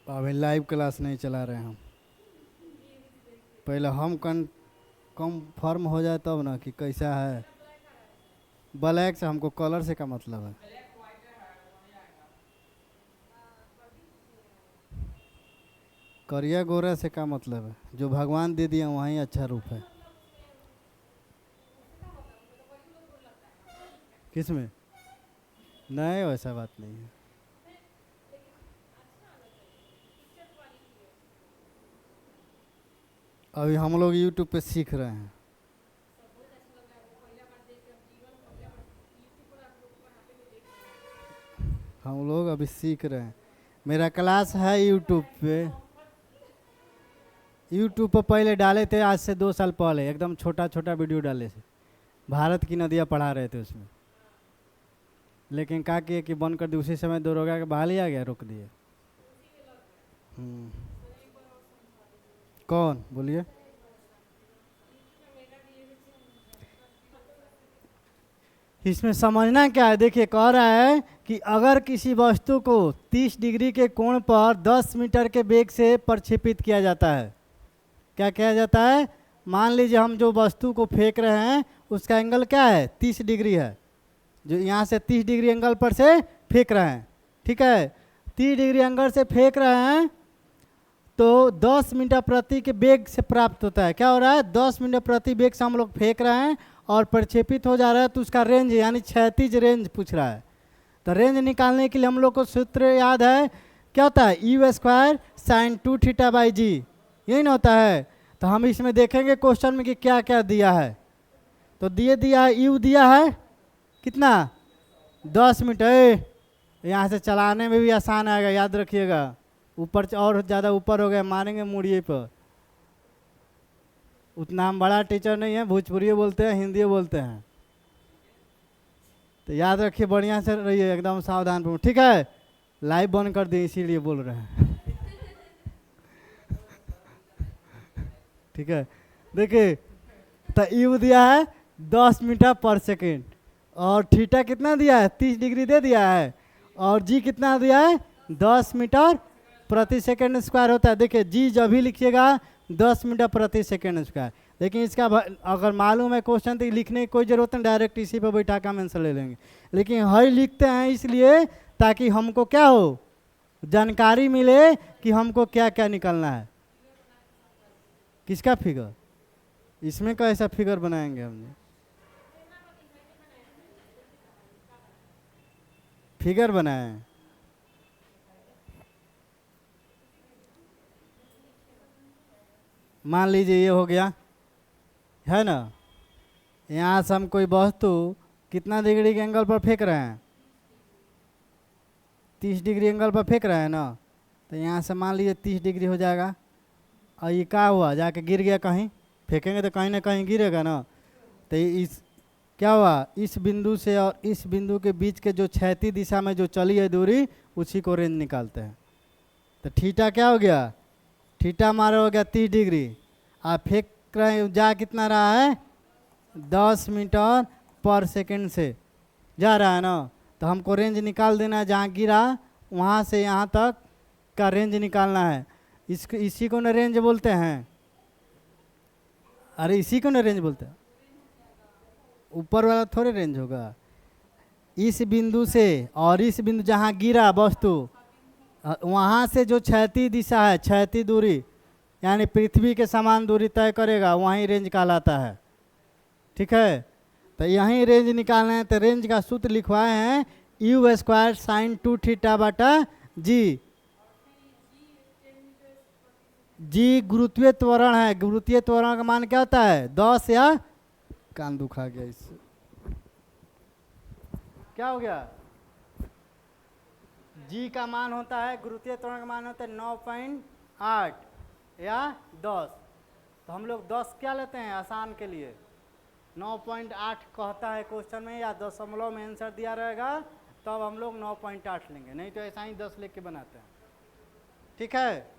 अभी live class नहीं चला रहे हैं हम। पहले हम कंफर्म हो जाए तब ना कि कैसा है। ब्लैक से हमको कलर से क्या मतलब है। करिया गोरा से क्या मतलब है। जो भगवान दे दिया वही अच्छा रूप है। किस में? नहीं, वैसा बात नहीं है। अभी हम लोग यूट्यूब पे सीख रहे हैं। हम लोग अभी सीख रहे हैं। मेरा क्लास है यूट्यूब पे। यूट्यूब पर पहले डाले थे, आज से 2 साल पहले एकदम छोटा छोटा वीडियो डाले थे। भारत की नदियाँ पढ़ा रहे थे उसमें। लेकिन क्या किए कि बंद कर दी। उसी समय दरोगा के बहाल ही आ गया, रोक दिए। हम्म। कौन बोलिए। इसमें समझना क्या है, देखिए कह रहा है कि अगर किसी वस्तु को 30 डिग्री के कोण पर 10 मीटर के वेग से प्रक्षेपित किया जाता है। क्या किया जाता है? मान लीजिए हम जो वस्तु को फेंक रहे हैं उसका एंगल क्या है? 30 डिग्री है। जो यहाँ से 30 डिग्री एंगल पर से फेंक रहे हैं, ठीक है। 30 डिग्री एंगल से फेंक रहे हैं तो 10 मीटर प्रति के वेग से प्राप्त होता है। क्या हो रहा है? 10 मीटर प्रति वेग से हम लोग फेंक रहे हैं और प्रक्षेपित हो जा रहा है, तो उसका रेंज यानी क्षैतिज रेंज पूछ रहा है। तो रेंज निकालने के लिए हम लोग को सूत्र याद है, क्या होता है? U² sin 2θ/g, यही ना होता है। तो हम इसमें देखेंगे क्वेश्चन में कि क्या क्या दिया है। तो दिया है U दिया है कितना? 10 मीटर। यहाँ से चलाने में भी आसान आएगा, याद रखिएगा। ऊपर और ज़्यादा ऊपर हो गया मारेंगे मुड़िए पर। उतना हम बड़ा टीचर नहीं है, भोजपुरी बोलते हैं, हिंदी बोलते हैं। तो याद रखिए, बढ़िया से रहिए, एकदम सावधान पूर्ण, ठीक है। लाइव बंद कर दिए इसीलिए बोल रहे हैं। ठीक है, देखिए तो यू दिया है 10 मीटर पर सेकेंड और थीटा कितना दिया है? 30 डिग्री दे दिया है। और जी कितना दिया है? 10 मीटर प्रति सेकेंड स्क्वायर होता है। देखिए जी जब भी लिखिएगा 10 मीटर प्रति सेकेंड स्क्वायर। लेकिन इसका अगर मालूम है क्वेश्चन तो लिखने की कोई ज़रूरत नहीं, डायरेक्ट इसी पर बैठा कर हम आंसर ले लेंगे। लेकिन हई लिखते हैं इसलिए ताकि हमको क्या हो, जानकारी मिले कि हमको क्या क्या निकलना है। किसका फिगर? इसमें कैसा फिगर बनाएंगे हमने? फिगर बनाए। मान लीजिए ये हो गया, है ना। यहाँ से हम कोई वस्तु कितना डिग्री के एंगल पर फेंक रहे हैं? 30 डिग्री एंगल पर फेंक रहे हैं ना। तो यहाँ से मान लीजिए 30 डिग्री हो जाएगा। और ये क्या हुआ? जाके गिर गया कहीं। फेंकेंगे तो कहीं ना कहीं गिरेगा ना। तो इस क्या हुआ? इस बिंदु से और इस बिंदु के बीच के जो क्षैतिज दिशा में जो चली है दूरी, उसी को रेंज निकालते हैं। तो थीटा क्या हो गया? थीटा हमारा हो गया 30 डिग्री। आप फेंक रहे जा कितना रहा है? 10 मीटर पर सेकेंड से जा रहा है ना। तो हमको रेंज निकाल देना है, जहाँ गिरा वहाँ से यहाँ तक का रेंज निकालना है। इसी को ना रेंज बोलते हैं। अरे इसी को ना रेंज बोलते हैं। ऊपर वाला थोड़े रेंज होगा। इस बिंदु से और इस बिंदु जहाँ गिरा वस्तु, वहाँ से जो क्षैतिज दिशा है, क्षैतिज दूरी यानी पृथ्वी के समान दूरी तय करेगा, वहीं रेंज कहलाता है। ठीक है, तो यहीं रेंज निकालना है। तो रेंज का सूत्र लिखवाए हैं U² sin 2θ/g। जी गुरुत्वीय त्वरण है। गुरुत्वीय त्वरण का मान क्या होता है? 10 या कान दुखा गया इससे। क्या हो गया? जी का मान होता है, गुरुत्वीय त्वरण का मान होता है 9.8 या 10। तो हम लोग 10 क्या लेते हैं आसान के लिए? 9.8 कहता है क्वेश्चन में, या दशमलव में आंसर दिया रहेगा तब हम लोग 9.8 लेंगे, नहीं तो ऐसा ही 10 लेके बनाते हैं। ठीक है,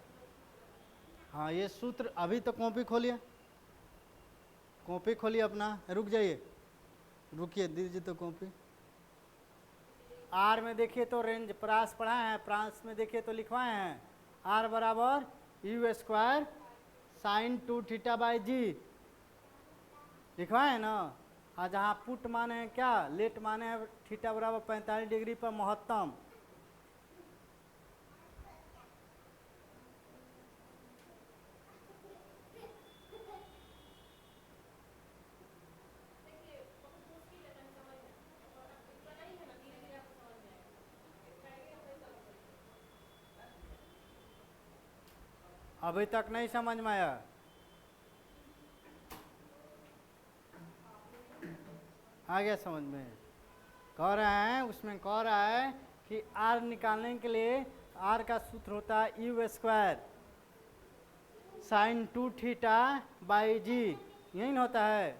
हाँ ये सूत्र। अभी तो कॉपी खोलिए, कॉपी खोलिए अपना। रुक जाइए, रुकिए, दीजिए तो कॉपी। आर में देखिए तो रेंज प्रास पढ़ाए हैं, प्रास में देखिए तो लिखवाए हैं। आर बराबर U square sine 2 theta by G लिखवाए ना। और जहाँ पुट माने हैं क्या, लेट माने हैं थीटा बराबर 45 डिग्री पर महत्तम। अभी तक नहीं समझ में आया? आ गया समझ में? कह रहे हैं उसमें कह रहा है कि आर निकालने के लिए आर का सूत्र होता है U square sine 2 theta by G, यही ना होता है।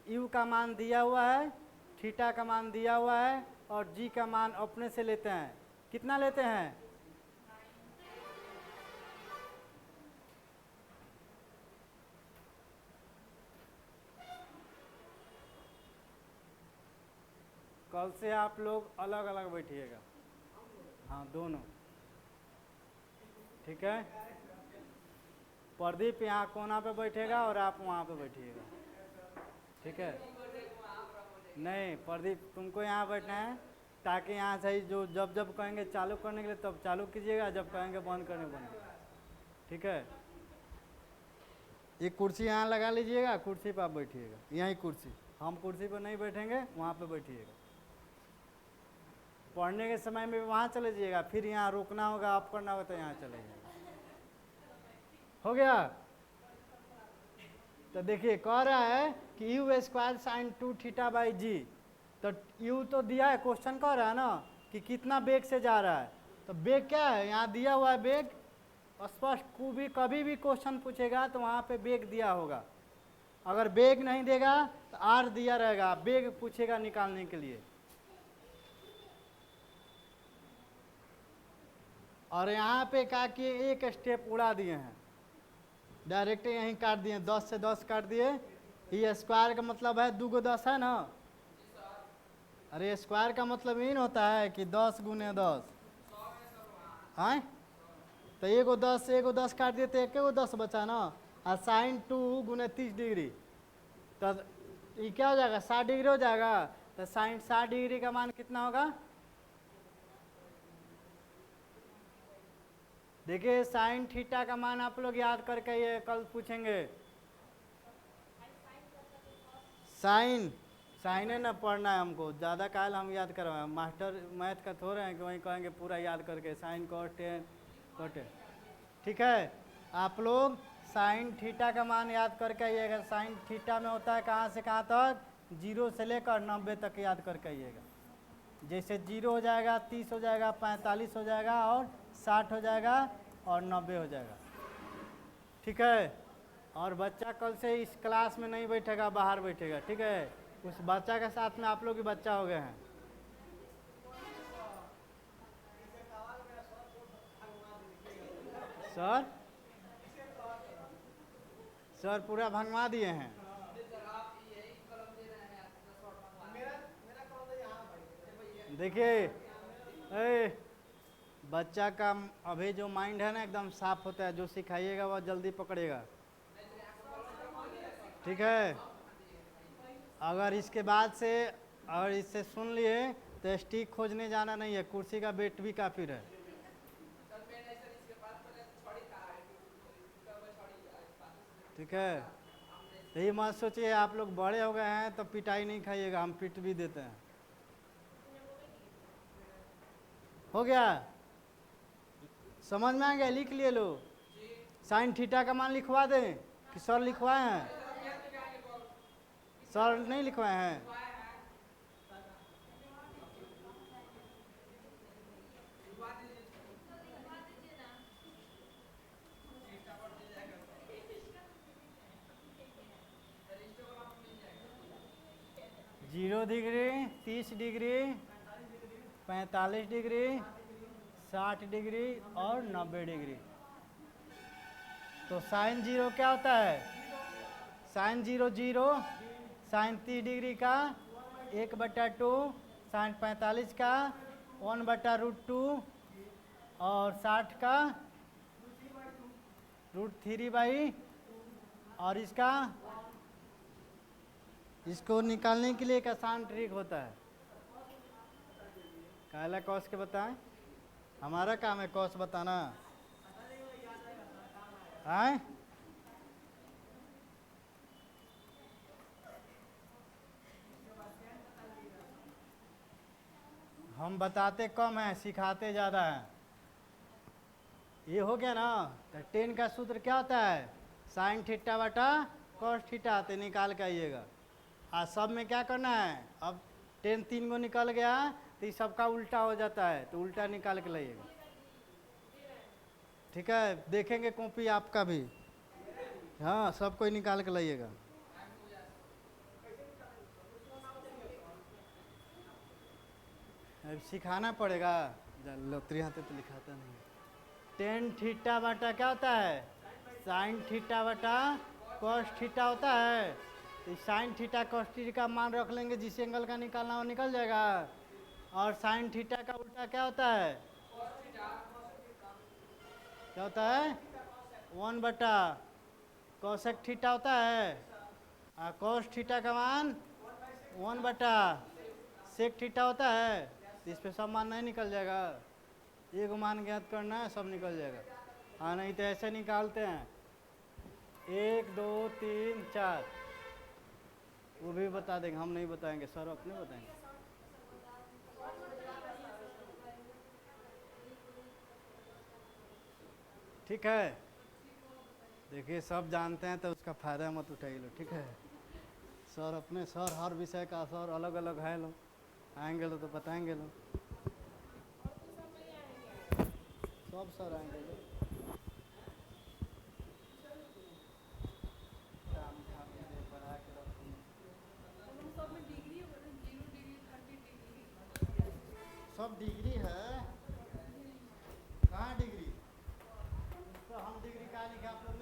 यू का मान दिया हुआ है, थीटा का मान दिया हुआ है और जी का मान अपने से लेते हैं। कितना लेते हैं? कल से आप लोग अलग अलग बैठिएगा, हाँ दोनों, ठीक है। प्रदीप यहाँ कोना पे बैठेगा और आप वहाँ पे बैठिएगा, ठीक है। नहीं प्रदीप तुमको यहाँ बैठना है ताकि यहाँ से जो जब जब कहेंगे चालू करने के लिए तब चालू कीजिएगा, जब कहेंगे बंद करने बंद, ठीक है। एक कुर्सी यहाँ लगा लीजिएगा, कुर्सी पर आप बैठिएगा, यहीं कुर्सी, हम कुर्सी पर नहीं बैठेंगे, वहाँ पे बैठिएगा। पढ़ने के समय में वहाँ चले जाइएगा, फिर यहाँ रोकना होगा, आप करना होगा तो यहाँ चले जाइएगा। हो गया? तो देखिए कह रहा है कि U square sine 2 theta by G, तो यू तो दिया है, क्वेश्चन कह रहा है ना कि कितना बेग से जा रहा है, तो बेग क्या है यहाँ दिया हुआ है, बेग स्पष्ट। कभी भी क्वेश्चन पूछेगा तो वहाँ पे बेग दिया होगा। अगर बेग नहीं देगा तो आर दिया रहेगा, बेग पूछेगा निकालने के लिए। और यहाँ पे क्या किए, एक स्टेप उड़ा दिए हैं, डायरेक्ट यहीं काट दिए, 10 से 10 काट दिए। ये स्क्वायर का मतलब है 2 को 10 है ना। अरे स्क्वायर का मतलब यही होता है कि 10 गुने 10 हाँ, तो एगो 10 काट दिए तो एक 10 बचा ना। और साइन 2 गुने 30 डिग्री, तो ये क्या हो जाएगा, 60 डिग्री हो जाएगा। तो साइन 60 डिग्री का मान कितना होगा? देखिए साइन थीटा का मान आप लोग याद करके ये कल पूछेंगे। साइन साइन है ना, पढ़ना है हमको, ज़्यादा काल हम याद करवाएं, मास्टर मैथ का थोड़े हैं कि वहीं कहेंगे पूरा याद करके साइन कॉट टेन, ठीक है। आप लोग साइन थीटा का मान याद करके आइएगा। साइन थीटा में होता है कहाँ से कहाँ तक, 0 से लेकर 90 तक याद करके आइएगा। जैसे 0 हो जाएगा, 30 हो जाएगा, 45 हो जाएगा और 60 हो जाएगा और 90 हो जाएगा, ठीक है। और बच्चा कल से इस क्लास में नहीं बैठेगा, बाहर बैठेगा, ठीक है। उस बच्चा के साथ में आप लोग भी बच्चा हो गए हैं। सर पूरा भंगवा दिए हैं। देखिए बच्चा का अभी जो माइंड है ना एकदम साफ होता है, जो सिखाइएगा वह जल्दी पकड़ेगा, ठीक है। अगर इसके बाद से अगर इससे सुन लिए तो स्टिक खोजने जाना नहीं है, कुर्सी का वेट भी काफ़ी है, ठीक है। यही मत सोचिए आप लोग बड़े हो गए हैं तो पिटाई नहीं खाइएगा, हम पिट भी देते हैं। हो गया? समझ में आ गया? लिख लिए लो। साइन थीटा का मान लिखवा दें कि सर लिखवाए हैं? सर नहीं लिखवाए हैं? Zero degree, 30 degree, 45 degree, 60 degree और 90 डिग्री। तो साइन 0 क्या होता है? साइन 0 0, साइन 30 डिग्री का 1/2, साइन 45 का 1/√2 और 60 का √3 और इसको निकालने के लिए एक आसान ट्रिक होता है। काला कॉस के बताएं, हमारा काम है कॉस बताना। आए हम बताते कम है, सिखाते ज़्यादा है। ये हो गया ना, तो 10 का सूत्र क्या होता है? साइन थीटा बटा कॉस थीटा। तो निकाल के आइएगा। आज सब में क्या करना है? अब 10 3 को निकल गया तो ये सबका उल्टा हो जाता है, तो उल्टा निकाल के लाइएगा। ठीक है, देखेंगे कॉपी आपका भी। हाँ, सब कोई निकाल के लाइएगा। अब सिखाना पड़ेगा। लोत्री हाथे तो लिखाता नहीं। 10 थीटा बटा क्या होता है? साइन थीटा बटा कॉस थीटा होता है। तो साइन थीटा कॉस थीटा का मान रख लेंगे, जिस एंगल का निकालना हो निकल जाएगा। और साइन थीटा का उल्टा क्या होता है? क्या होता है? 1 बटा कोसेक थीटा होता है। और कॉस थीटा का मान 1 बटा सेक थीटा होता है। तो इस पे सब मान नहीं निकल जाएगा। एक मान ज्ञात करना है, सब निकल जाएगा। हाँ, नहीं तो ऐसे निकालते हैं 1 2 3 4। वो भी बता देंगे, हम नहीं बताएंगे, सर अपने बताएंगे। ठीक है, देखिए सब जानते हैं तो उसका फायदा मत उठाइए लो। ठीक है, सर अपने, सर हर विषय का सर अलग अलग है लो। आएंगे लो तो बताएंगे लो। सब सर आएंगे लो। सब डिग्री है। कहाँ डिग्री? तो हम डिग्री कहाँ लिखा आप लोग